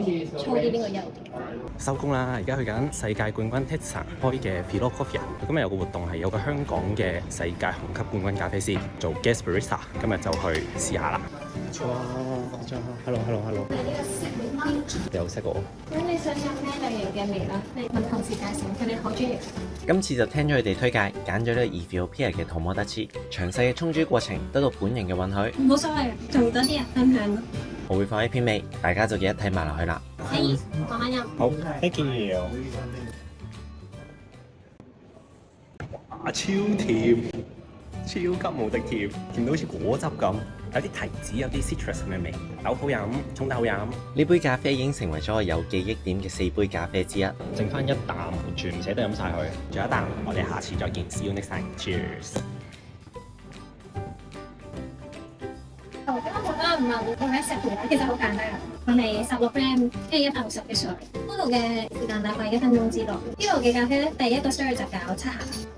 粗啲，邊個幼啲？收工啦！而家去緊世界冠軍 Tetsan 開嘅 Philocophia。今日有個活動係有個香港嘅世界紅級冠軍咖啡師做 guest barista，今日就去試下啦。Hello。係呢個色味你有識我？咁你想飲咩類型嘅味啦？你問同事介紹，佢哋好專業。今次就聽咗佢哋推介，揀咗呢個 Ethiopia 嘅 Tomodachi，詳細嘅沖煮過程得到本人嘅允許，冇所謂，同多啲人分享咯。我會放喺片尾，大家就記得睇埋落去啦。慢慢飲。好 ，thank you。超甜，超級無敵甜，甜到好似果汁咁，有啲提子，有啲 citrus 咁嘅味，好好飲，沖得好飲。呢杯咖啡已經成為咗我有記憶點嘅4杯咖啡之一。剩翻一啖，完全唔捨得飲晒佢。仲有一啖，我哋下次再見 ，see you next time，cheers。咁我覺得唔係點樣食嘅，其實好簡單嘅。佢係16 gram，跟住160嘅水。嗰度嘅時間大概1分鐘之內。呢度嘅咖啡咧，第一個 stir 就搞7下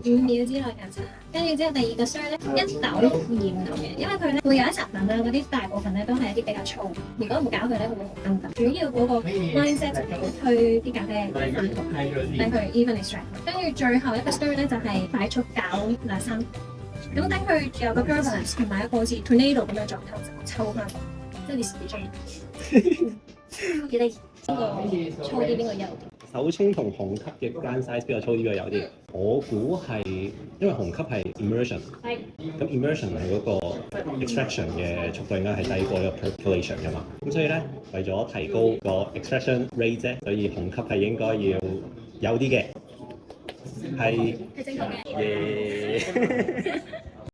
，5秒之內搞7下。跟住之後第二個 stir 咧，一豆鹽落嘅，因為佢咧會有一層粉啦，嗰啲大部分咧都係一啲比較粗。如果唔搞佢咧，會好硬㗎。主要嗰個 mindset 就係推啲咖啡快速，等佢 even extract。跟住最後一個 stir 咧就係快速搞2-3分。咁等佢有個 balance 同埋一個好似 tornado 咁嘅狀態就抽翻，即係你試咗。幾得意？邊個粗啲？邊個幼啲？手沖同紅級嘅間 size 邊個粗啲？邊個幼啲？我估係因為紅級係 immersion，咁 immersion 係嗰個 extraction 嘅速度應該係低過呢個 percolation 㗎嘛。咁所以咧，為咗提高個 extraction rate 啫，所以紅級係應該要幼啲嘅。係係正確嘅。耶！